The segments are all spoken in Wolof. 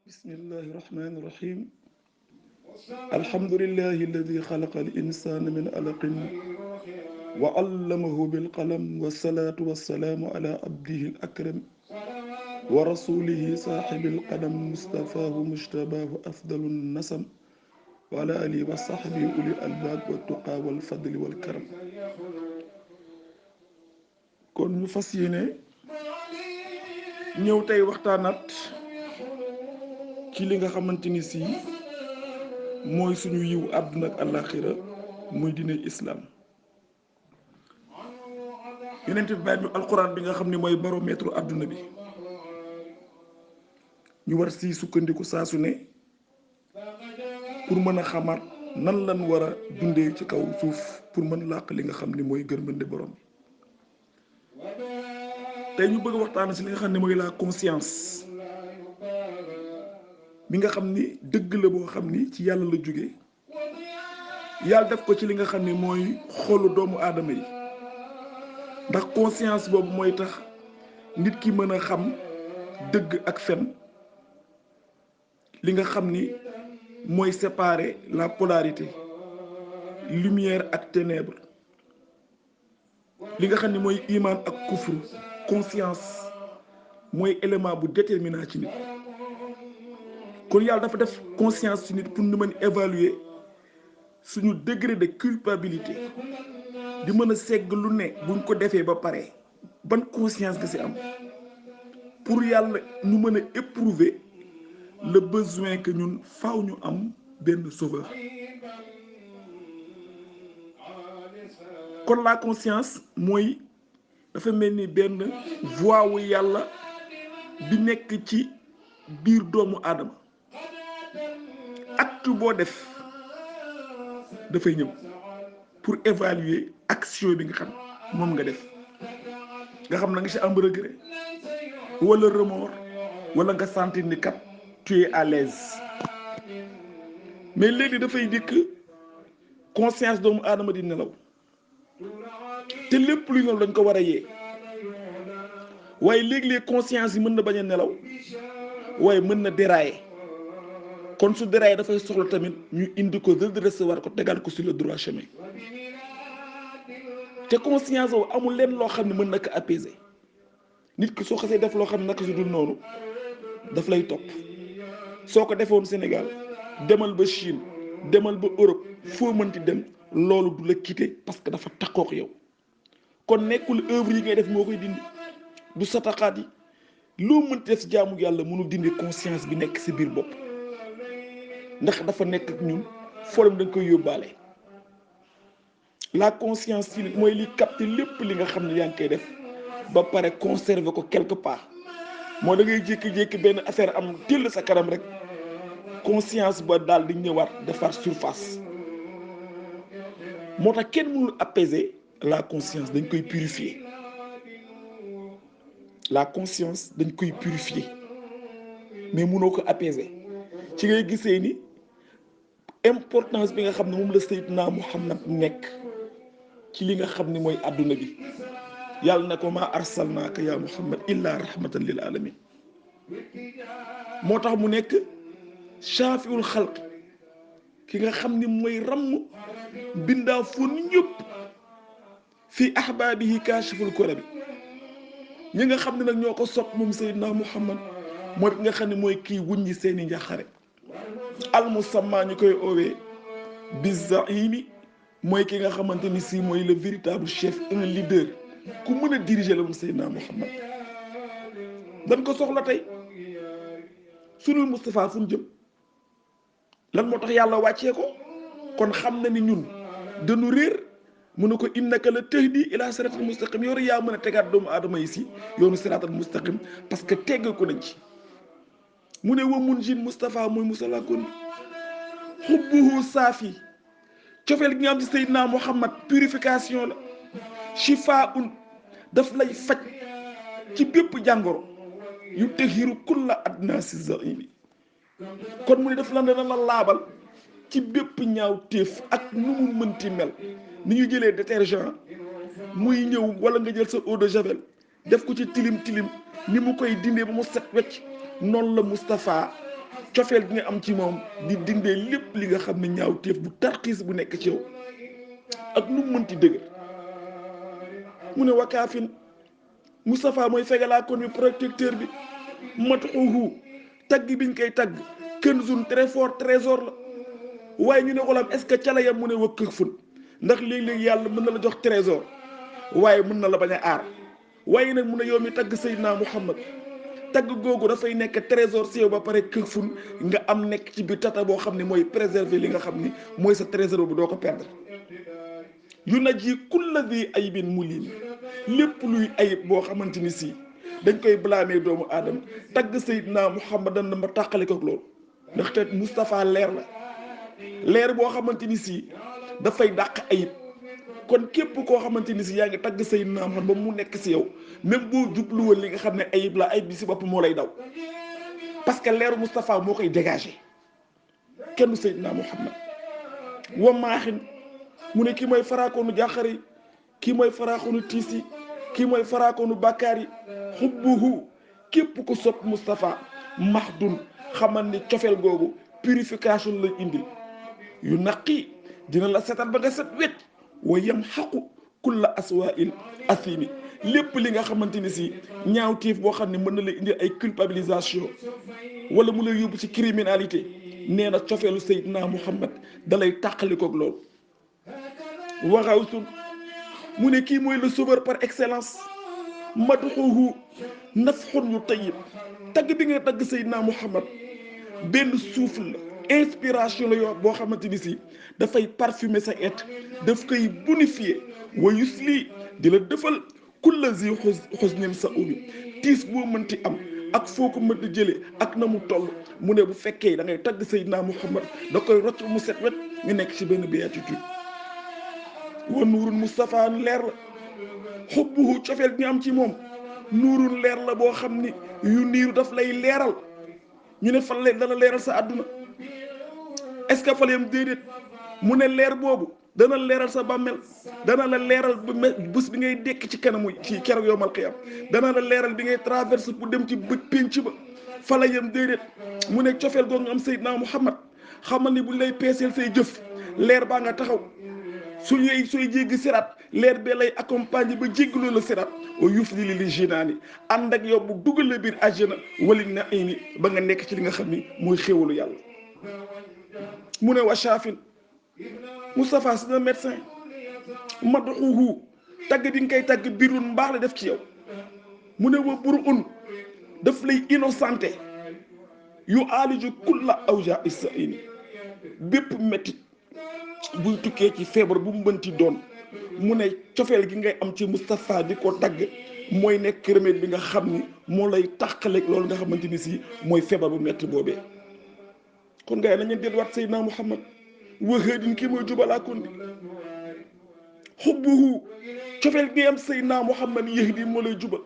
بسم الله الرحمن الرحيم. الحمد لله الذي خلق الإنسان من علق وعلمه بالقلم، والصلاة والسلام على عبده الأكرم ورسوله صاحب القدم، مصطفاه مجتباه أفضل النسم، وعلى آله وصحبه أولي الألباب والتقى والفضل والكرم. kon ñu fas yéene ñëw tey waxtaanaat ci li nga xamante ni si mooy suñu yiw àdduna ak àllaaxira muy diine islam. yeneen bi bàyyi ñu alquran bi nga xam ne mooy baromètre àdduna bi, ñu war si sukkandiku saa su ne pour mën a xamaat nan lan war a dundee ci kaw suuf pour mën làq li nga xam ne mooy gërmande borom bi. tey ñu bëgg a waxtaan si li nga xam ne mooy la conscience bi nga xam ni dëgg la boo xam ni ci yàlla la jóge, yàlla def ko ci li nga xam ne mooy xolu doomu aadama yi, ndax conscience boobu mooy tax nit ki mën a xam dëgg ak fen, li nga xam ni mooy séparer la polarité lumière ak ténèbre, li nga xam ni mooy iman ak kufru. conscience mooy élément bu déterminant ci nit. kon yàlla dafa def conscience ci nit pour ñu mën évaluer suñu degré de culpabilité, di mën a segg lu ne buñ ko defee ba pare ban conscience nga ci am, pour yàlla ñu mën a éprouver le besoin que ñun faaw ñu am benn sauveur. kon la conscience mooy dafa mel ni benn voix wu yàlla bi nekk ci biir doomu aadama. acte boo def dafay ñëw pour évaluer action bi nga xam moom nga def, nga xam na nga ci am regret wala remords, wala nga sentir ni kat tu es à l'aise. mais léegi dafay dikk conscience doomu aadama di nelaw, te lépp luy nelaw dañ ko war a yee. waaye léegi-léeg conscience yi mën na bañ a nelaw, waaye mën na dérailler. kon su déraillé dafay soxla tamit ñu indi ko redressé war ko tegal ko sur le droit chemin. te conscience boobu amul leen loo xam ne mën na ko apaiser. nit ki soo xasee def loo xam ne naka su dul noonu daf lay topp. soo ko defoon Sénégal demal ba Chine, demal ba Europe, foo mënti dem loolu du la quitter parce que dafa takkook yow. kon nekkul œuvre yi ngay def moo koy dindi, du sataqaat yi. loo mënti def si jaamu yàlla mënul dindi conscience bi nekk si biir bopp, ndax dafa nekk ak ñun forum dañ koy yóbbaale. la conscience ci mooy li capter lépp li nga xam ne yaa ngi koy def ba pare conserver ko quelque part. moo da ngay jékki-jékki benn affaire am tëll sa kanam rek conscience ba daal di ñëwaat defar surface. moo tax kenn mënul apaiser la conscience, dañ koy purifier. la conscience dañ koy purifier mais mënoo ko apaiser. ci ngay gisee ni importance bi nga xam ne moom la Seydina Muhammad nekk ci li nga xam ne mooy àdduna bi. yàlla ne ko maa arsalnaaka yaa Muhammad illa rahmatan lil alamin. moo tax mu nekk shaafiul xalq, ki nga xam ni mooy ramm bindaa foon ñëpp, fii ahbaabihi kaashiful kurabi. ñi nga xam ne nag ñoo ko sopp moom Seydina Muhammad mooy nga xam ne mooy kii wuññi seeni njaxare. almusamma ñu koy oowee bizaimi, mooy ki nga xamante ni si mooy le véritable chef, un leader ku mën a diriger la moom Seydina Muhammad. dañ ko soxla tey sunul Moustapha fu ñu jëm. lan moo tax yàlla wàccee ko? kon xam na ni ñun dañu réer. mu ne ko innaka la tahdi ila siratal mustaqim, yow rek yaa mën a tegaat doomu aadama yi si yoonu siratal mustaqim parce que tegg ko nañ ci. mu ne wa mun jin Moustapha mooy musala kon xubbuhu saafi, cofeel gi nga am ci Seydina Muhammad purification la. shifaun, daf lay faj ci bépp jàngoro. yu tahiru kulla adnasi zaimi, kon mu ne daf la dana la laabal ci bépp ñaaw téef ak nu mu mënti mel. ni ñu jëlee détergent muy ñëw wala nga jël sa eau de javel def ko ci tilim tilim ni mu koy dindee ba mu set wecc, noonu la Moustapha cofeel gi nga am ci moom di dindee lépp li nga xam ne ñaaw téef bu tarxiis bu nekk ci yow ak nu mu mënti dëgg mu ne wakaafin Moustapha mooy fegalaa kon bi protecteur bi matuxuhu tagg biñ koy tagg kënzun très fort trésor la waaye ñu ne xolam est-ce que ca la yam mu ne wëkk fun ndax léeg-léeg yàlla mën na la jox trésor waaye mën na la bañ a aar waaye nag mun a yow mi tagg Seydina Muhammad tagg googu dafay nekk trésor si yow ba pare kër fun nga am nekk ci biir tata boo xam ne mooy préserver li nga xam ni mooy sa trésor bu doo ko perdre yu na ji kulla di ayibin mulim lépp luy ayib boo xamante ni si dañ koy blâmer doomu aadama tagg Seydina Muhammad dana ma tàqale ko loolu ndaxte Moustapha leer la leer boo xamante ni si dafay dàq ayib kon képp koo xamante ni si yaa ngi tagg Seydina Muhammad ba mu nekk si yow même boo jubluwoon li nga xam ne ayib la ayib bi si bopp moo lay daw parce que leeru Moustapha moo koy dégagé kenn Seydina Muhammad wa maaxin mu ne kii mooy faraakoonu jàqare yi kii mooy faraakoonu tiis yi kii mooy faraakoonu bàkkaar yi xubbuhu képp ku sopp Moustapha mahdun xamal ni cofeel googu purification lay indil yu naqi dina la setal ba nga set wet wa yam xaqu kulla aswail asimi lépp li nga xamante ni si ñaaw tiif boo xam ne mën na la indil ay culpabilisation wala mu lay yóbbu ci criminalité nee na cofeelu Seydina Muhammad dalay tàqalikoog loolu waxawsun mu ne kii mooy le sauveur par excellence madxuhu nafxun yu tayyib tagg bi nga tagg Seydina Muhammad benn souffle la inspiration la yoo boo xamante ni si dafay parfumer sa être daf koy bonifier wa yusli di la defal kulla zi xusnin sa umi tiis boo mënti am ak foo ko mënti jëlee ak na mu toll mu ne bu fekkee da ngay tagg Seydina Muhammad da koy rocc mu set wet nga nekk ci benn béatitude wa nuurun Moustapha leer la xubbuhu cofeel bi nga am ci moom nuurun leer la boo xam ni yu niiru daf lay leeral ñu ne fan lay dana leeral sa àdduna est-ce que fa yam déedéet mu ne leer boobu dana leeral sa bàmmeel dana la leeral bés bi ngay dekk ci kanamu ci keroog yowmal qiyam dana la leeral bi ngay traverse pour dem ci bët pénc ba fa la yam déedéet mu ne cofeel goo nga am Seydina Muhammad xamal ni buñ lay peeseel say jëf leer baa nga taxaw sooy jéggi siraat leer bee lay accompagner ba jéggaloo la siraat o yuuf li li jinaani ànd ak yow bu dugal la biir àjjana wali na ini ba nga nekk ci li nga xam ni mooy xéwalu yàlla mu ne wa shafin Moustapha c'est un médecin madxuhu tagg bi nga koy tagg birun mbaax la def ci yow mu ne wa buru un daf lay innocenté yu aaliju kulla awja isa ini bépp méttit buy tukkee ci feebar bu mu mënti doon mu ne cofeel gi ngay am ci Moustapha di ko tagg mooy nekk remède bi nga xam ni moo lay tàqaleeg loolu nga xamante ni si mooy feebar bu metti boobee kon gars yi nañu delluwaat Seydina Muhammad waxeedin kii mooy jubalaakoon bi xubbuhu cofeel gi am Seydina Muhammad yahdi moo lay jubal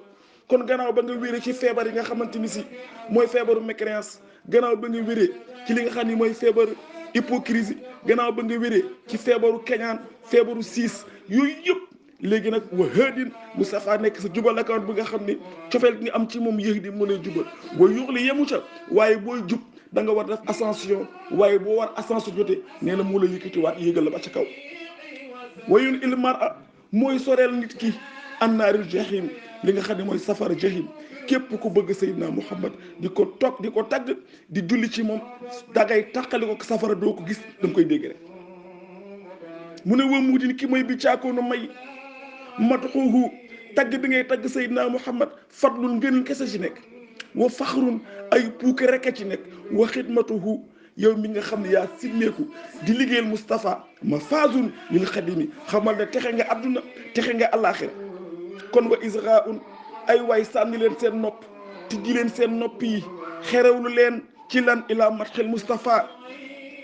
kon gannaaw ba nga wéree ci feebar yi nga xamante ni si mooy feebaru mécréance gannaaw ba nga wéree ci li nga xam ni mooy feebaru hypocrisie gannaaw ba nga wéree ci feebaru keñaan feebaru siis yooyu yëpp léegi nag wa haadin Moustapha nekk sa jubalakoon bi nga xam ni cofeel gi nga am ci moom yahdi moo lay jubal wa yuxli yemu ca waaye booy jub da nga war def ascension waaye boo war ascension jotee nee na moo la yëkkatiwaat yéegal la ba ca kaw wayun il mar'a mooy soreel nit ki annaaril jahim li nga xam ne mooy safara jahim képp ku bëgg Seydina Muhammad di ko toog di ko tagg di julli ci moom dangay tàqali ko safara doo ko gis da nga koy dégg rek mu ne wa muudin ki mooy bi caakoonu may madxuhu tagg bi ngay tagg Seydina Muhammad fadlun ngeen kese ci nekk wa faxrun ay puuke rek a ci nekk wa xidmatuhu yow mi nga xam ne yaa simmeeku di liggéeyal Moustapha ma faazun lil xadimi xamal ne texe nga adduna texe nga àllaaxira kon wa israun ay waay sànni leen seen nopp tijji leen seen nopp yi xerewlu leen ci lan ilaa matxil Moustapha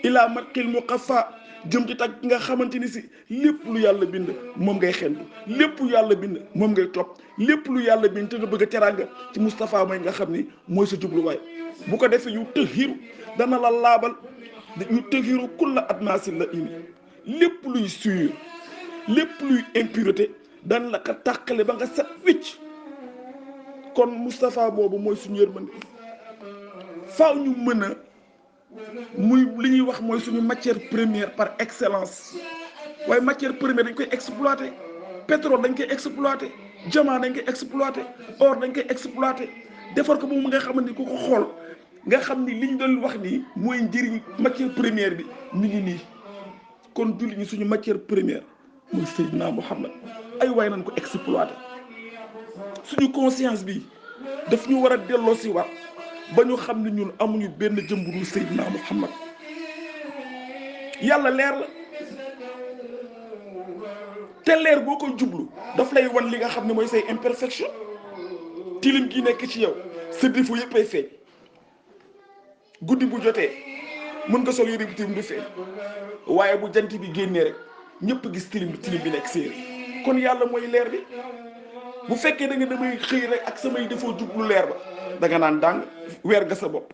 ilaa matxil muqaffa jëm ci tag nga xamante ni si lépp lu yàlla bind moom ngay xentu lépp lu yàlla bind moom ngay topp lépp lu yàlla bind te nga bëgg a teraanga ci Moustapha mooy nga xam ni mooy sa jubluwaay bu ko defee yu tëhiru dana la laabal yu tëhiru kulla adnaasin la ini lépp luy suur lépp luy impureté dana la ko tàqale ba nga set wicc kon Moustapha boobu mooy suñu yërmande faaw ñu mën a muy li ñuy wax mooy suñu matière première par excellence waaye matière première dañ koy exploiter pétrole dañ koy exploiter diamant dañ koy exploiter or dañ koy exploiter defar ko moom nga xam ni ku ko xool nga xam ni liñ doon wax nii mooy njëriñ matière première bi mi ngi nii kon julli ñi suñu matière première mooy Seydina Muhammad ay waay nañ ko exploiter suñu conscience bi daf ñu war a delloo si waat ba ñu xam ne ñun amuñu benn jëmburu Seydina Muhammad yàlla leer la te leer boo koy jublu daf lay wan li nga xam ne mooy say imperfection tilim gi nekk ci yow sa défaut yëpp ay feeñ guddi bu jotee mën nga sol yére bu tilim du feeñ waaye bu jant bi génnee rek ñëpp gis tilim bi nekk séeri kon yàlla mooy leer bi bu fekkee da nga damay xëy rek ak samay défaut jublu leer ba da nga naan dàng weer nga sa bopp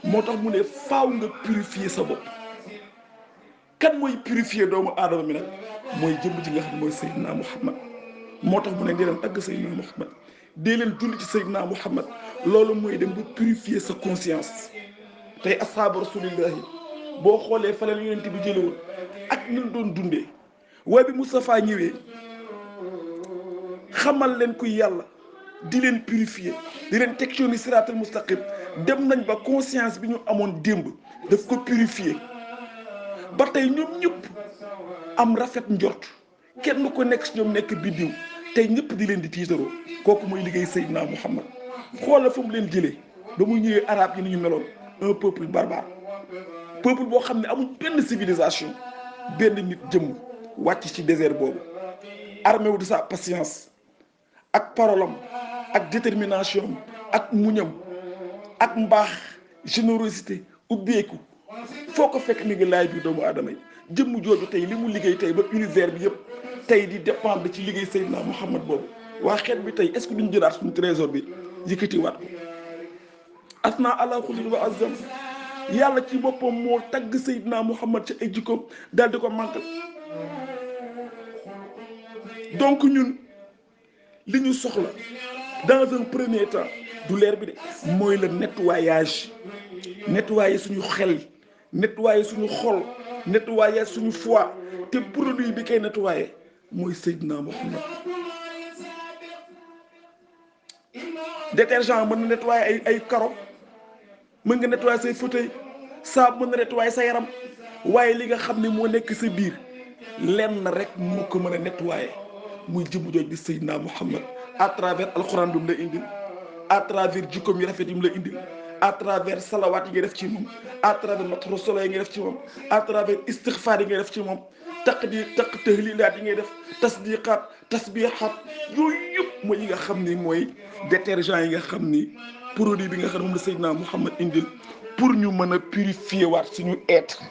moo tax mu ne faaw nga purifier sa bopp kan mooy purifier doomu aadama mi nag mooy jëmm ji nga xam ne mooy Seydina Muhammad moo tax mu ne dee leen tagg Seydina Muhammad dee leen julli ci Seydina Muhammad loolu mooy dem ba purifier sa conscience tey ashaaba rasulillahi boo xoolee fa leen yonent bi jëlewoon ak ñu doon dundee waaye bi Moustapha ñëwee xamal leen kuy yàlla di leen purifier di leen teg yoonu siraatal mustaqim dem nañ ba conscience bi ñu amoon démb daf ko purifier ba tey ñoom ñëpp am rafet njort kenn ko nekk si ñoom nekk biddiw tey ñëpp di leen di tiitaroo kooku mooy liggéey Seydina Muhammad xoolal fa mu leen jëlee ba mu ñëwee arab yi ni ñu meloon un peuple barbare peuple boo xam ne amul benn civilisation benn nit jëmm wàcc ci désert boobu armé wu de sa patience ak parolam ak détermination ak muñam ak mbaax générosité ubbeeku foo ko fekk mi ngi laaj bi doomu aadama yi jëmm jooju tey li mu liggéey tey ba univers bi yëpp tey di dépendre ci liggéey Seydina Muhammad boobu waa xeet bi tey est-ce que duñ jëlaat suñu trésor bi yëkkati waat ko asna ala xulil wa azam yàlla ci boppam moo tagg Seydina Muhammad ci ay jikkoom daal di ko mànkal donc ñun li ñu soxla dans un premier temps du leer bi de mooy le nettoyage nettoyer suñu xel nettoyer suñu xol nettoyer suñu foi te produit bi koy nettoyer mooy Seydina Muhammad détergent mën na nettoyer ay karo mën nga nettoyer say fauteuil saabu mën na nettoyer sa yaram waaye li nga xam ne moo nekk sa biir lenn rek moo ko mën a nettoyer muy jëmm jooj di Seydina Muhammad à travers alxuraan bi mu la indil à travers jikkoom yi rafet yi mu la indil à travers salawaat yi ngay def ci moom à travers matru solo yi ngay def ci moom à travers istixfaar yi ngay def ci moom tahlilaat yi ngay def tasdiqaat tasbihaat yooyu yëpp mooy yi nga xam ni mooy détergent yi nga xam ni produit bi nga xam ne moom la Seydina Muhammad indil pour ñu mën a purifier waat suñu être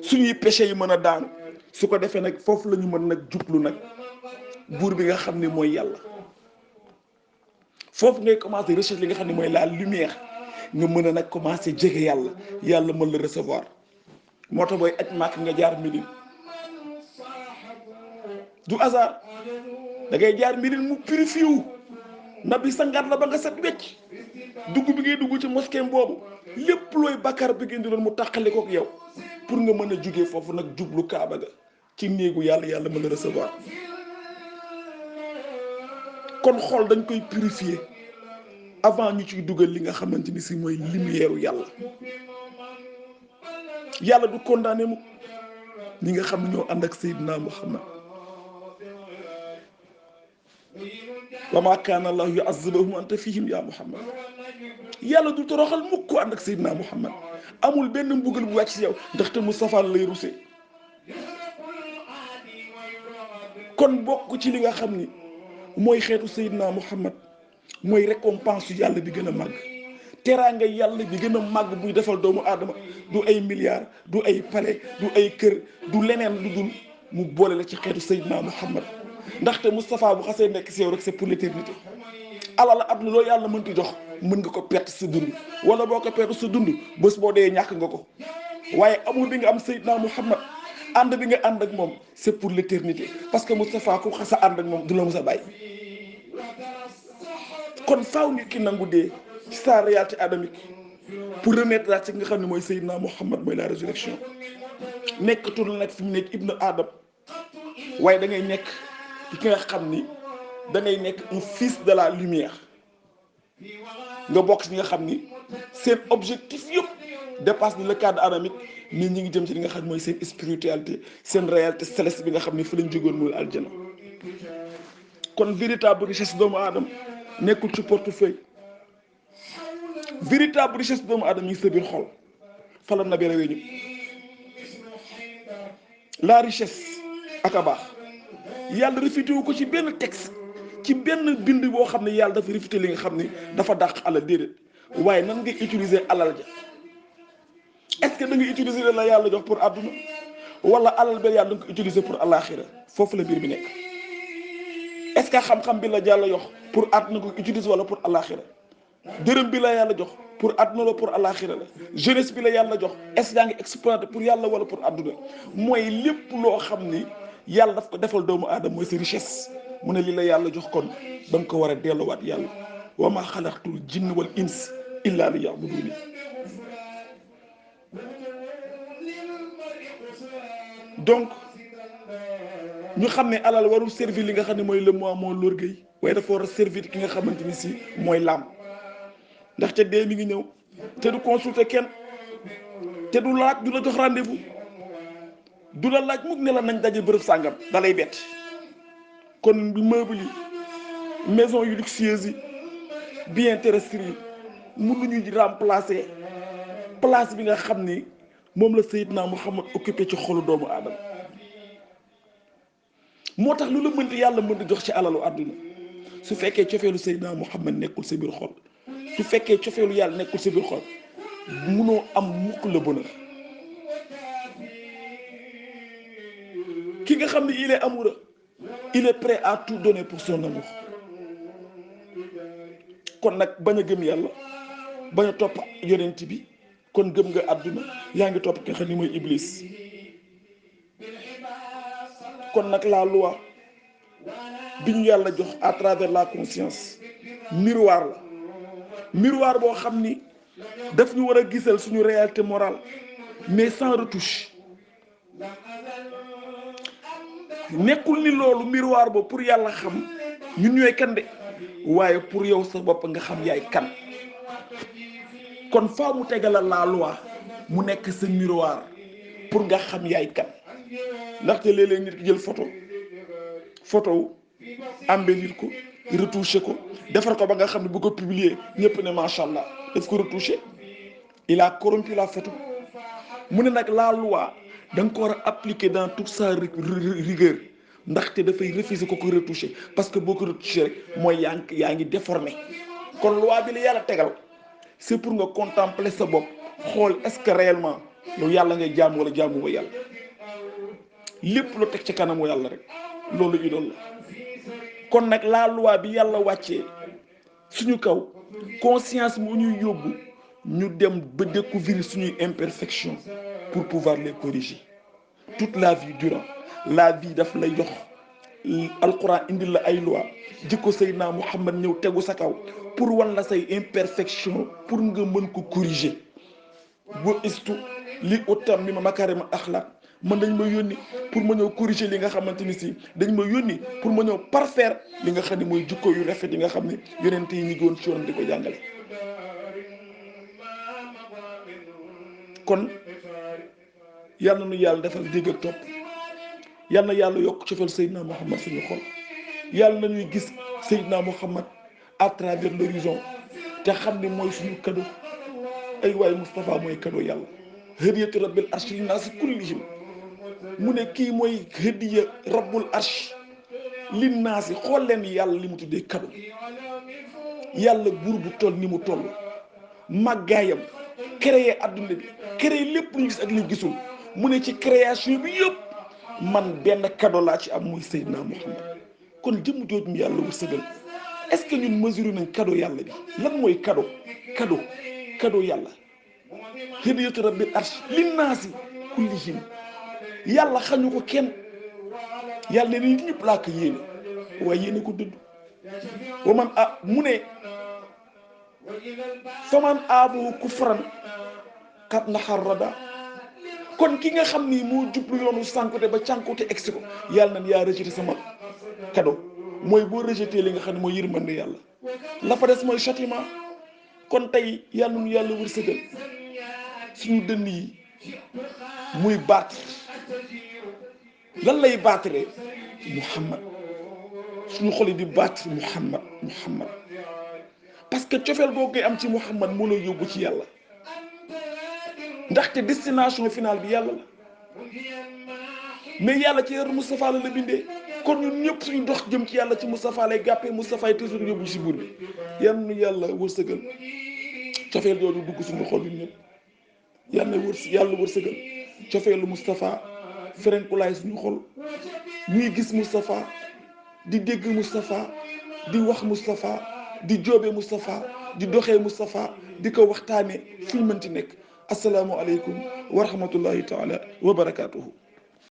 suñuy péché yi mën a daanu su ko defee nag foofu la ñu mën nag jublu nag buur bi nga xam ne mooy yàlla foofu ngay commencer recherche li nga xam ne mooy la lumière nga mën a nag commencer jege yàlla yàlla mën la recevoir moo tax booy aj màkk nga jaar Médine du hasard da ngay jaar Médine mu purifié wu nabi sangaat la ba nga set wecc dugg bi ngay dugg ci mosquée boobu lépp looy bakkar bi ngeen di doon mu tàqale kook yow pour nga mën a jugee foofu nag jublu Kaaba ga ci néegu yàlla yàlla mën a recevoir kon xol dañ koy purifier avant ñu ciy dugal li nga xamante ni si mooy lumière yàlla yàlla du condamné mu ñi nga xam ne ñoo ànd ak Seydina Muhammad wa maa kaana Allaahu yu'azzibuhum wa anta fiihim yaa Muhammad yàlla du toroxal mukk ko ànd ak Seydina Muhammad amul benn mbugal bu wàcc si yow ndaxte Moustapha lay rusé kon bokk ci li nga xam ni mooy xeetu Seydina Muhammad mooy récompense yàlla bi gën a màgg teraanga yàlla bi gën a màgg buy defal doomu aadama du ay milliards du ay palais du ay kër du leneen lu dul mu boole la ci xeetu Seydina Muhammad ndaxte Moustapha bu xasee nekk si yow rek c'est pour l'éternité alal àdduna loo yàlla mënti jox mën nga ko perte sa dund wala boo ko perte sa dund bés boo dee ñàkk nga ko waaye amul bi nga am Seydina Muhammad ànd bi nga ànd ak moom c'est pour l'éternité parce que Moustapha ku xasa ànd ak moom du la mës a bàyyi kon faaw nit ki nangu dee ci sa réalité adamique pour remettre la ci nga xam ne mooy Seydina Muhammad mooy la résurrection nekkatul nag fi mu nekk ibnu Adam waaye da ngay nekk ki nga xam ni da ngay nekk un fils de la lumière nga bokk ci nga xam ni seen objectif yëpp dépasse le cadre adamique mais ñi ngi jëm ci li nga xam ne mooy seen spiritualité seen réalité céleste bi nga xam ni fa lañ jógoon muy aljana kon véritable richesse doomu aadama nekkul ci portefeuille véritable richesse doomu aadama yi sa biir xol fa la nabi rawee ñu la richesse ak a baax yàlla réfuté wu ko ci benn texte ci benn bind boo xam ne yàlla dafa réfuté li nga xam ni dafa dàq alal déedéet waaye nan ngay utiliser alal ja est-ce que da nga utiliser la yàlla jox pour àdduna wala alal ba yàlla da nga ko utiliser pour alaxira foofu la biir bi nekk est-ce que xam-xam bi la yàlla jox pour àdduna ko utiliser wala pour alaxira dërëm bi la yàlla jox pour àdduna la pour alaxira la jeunesse bi la yàlla jox est-ce que yaa ngi exploiter pour yàlla wala pour àdduna mooy lépp loo xam ni yàlla daf ko defal doomu aadama mooy sa richesse mu ne li la yàlla jox kon da nga ko war a delluwaat yàlla wa ma xalaqtul jinna wal ins illa li ya'buduni donc ñu xam ne alal warul servir li nga xam ne mooy le moi moo l'orgueil waaye dafa war a servir ki nga xamante ni si mooy l'âme ndaxte dee mi ngi ñëw te du consulter kenn te du laaj du la jox rendez-vous du la laaj mukk ne la nañ daje bërëb sàngam da lay bett kon meuble yi maison yu luxueuse yi bien terrestre yi mënuñu remplacer place bi nga xam ni moom la Seydina Muhammad occupé ci xolu doomu aadama moo tax lu la mënti yàlla mën di jox ci alalu àdduna su fekkee cofeelu Seydina Muhammad nekkul sa biir xol su fekkee cofeelu yàlla nekkul sa biir xol munoo am mukk le bonheur ki nga xam ne il est amoureux il est prêt à tout donner pour son amour kon nag bañ a gëm yàlla bañ a topp yonent bi kon gëm nga àdduna yaa ngi topp ki nga xam ne mooy iblis kon nag la loi bi ñu yàlla jox à travers la conscience miroir la miroir boo xam ni daf ñu war a gisal suñu réalité morale mais sans retouche nekkul ni loolu miroir ba pour yàlla xam ñun ñooy kan de waaye pour yow sa bopp nga xam yaay kan kon faa mu tegala la loi mu nekk sa miroir pour nga xam yaay kan ndaxte léeg-léeg nit ki jël photo embellir ko retoucher ko defar ko ba nga xam ne bu ko publier ñëpp ne macha allah daf ko retoucher il a corrompu la photo mu ne nag la loi da nga ko war a appliquer dans toute sa rigueur ndaxte dafay refuser ko retoucher parce que boo ko retoucher rek mooy yaa ngi déformé kon loi bi la yàlla tegal c'est pour nga contempler sa bopp xool est-ce que réellement yow yàlla ngay jaamu wala jaamu wa yàlla lépp lu teg ci kanamu yàlla rek loolu idole la kon nag la loi bi yàlla wàccee suñu kaw conscience moo ñuy yóbbu ñu dem ba découvrir suñuy imperfection pour pouvoir les corriger toute la vie durant la vie daf lay jox alquran indil la ay loi jikko Seydina Muhammad ñëw tegu sa kaw pour wan la say imperfection pour nga mën ko corriger boo istu li utam mi ma makarima axlaq man dañ ma yónni pour ma ñëw corriger li nga xamante ni si dañ ma yónni pour ma ñëw parfaire li nga xam ne mooy jikko yu rafet yi nga xam ne yonent yi ñu goon ci yoon di ko jàngale kon yal na nu yàlla defal dégg ak topp yal na yàlla yokk cofeel Seydina Muhammad suñu xol yàlla na ñuy gis Seydina Muhammad à travers l'horizon te xam ne mooy suñu cadeau ay waay Moustapha mooy cadeau yàlla hadiyatu rabbil arsh li naasi kullihim mu ne kii mooy hadiya rabbul arsh li naasi xool leen yàlla li mu tuddee cadeau yàlla buur bu toll ni mu toll màggaayam créé adduna bi créé lépp lu gis ak li gisul mu ne ci création bi yëpp man benn cadeau laa ci am muy Seydina Muhammad kon jëmm jooju mu yàlla wërsëgal est-ce que ñun mesuré nañ cadeau yàlla bi lan mooy cadeau yàlla hadiyatu rabbil arsh linnaasi kullihim yàlla xañu ko kenn yàlla ne nit ñëpp laa ko yéene waaye yéene ko dëdd wa man mu ne faman aabuhu kufran kat naxarrada kon ki nga xam ni moo jublu yoonu sànkute ba cànkute egsi ko yàlla nan yaa rejeté sama cadeau mooy boo rejeté li nga xam ne mooy yërmande yàlla la fa des mooy châtiment. kon tey yàlla nu yàlla wërsëgal suñu dënn yi muy battre lan lay battre Muhammad suñu xol yi di battre Muhammad Muhammad parce que cofeel boo koy am ci Muhammad moo lay yóbbu ci yàlla ndaxte destination finale bi yàlla la mais yàlla ci yar Moustapha la bindee kon ñun ñëpp suñu dox jëm ci yàlla ci Moustapha lay gàppee Moustapha yi toujours yóbbu ci buur bi yal nu yàlla wërsëgal cofeel jooju dugg suñu xol ñun ñëpp yàlla wërsëgal cofeelu Moustapha ferenkulaay suñu xol ñuy gis Moustapha di dégg Moustapha di wax Moustapha di joobe Moustapha di doxee Moustapha di ko waxtaane fu ñu mënti nekk asalaamu aleykum wa rahmatullahi taala wa barakaatuhu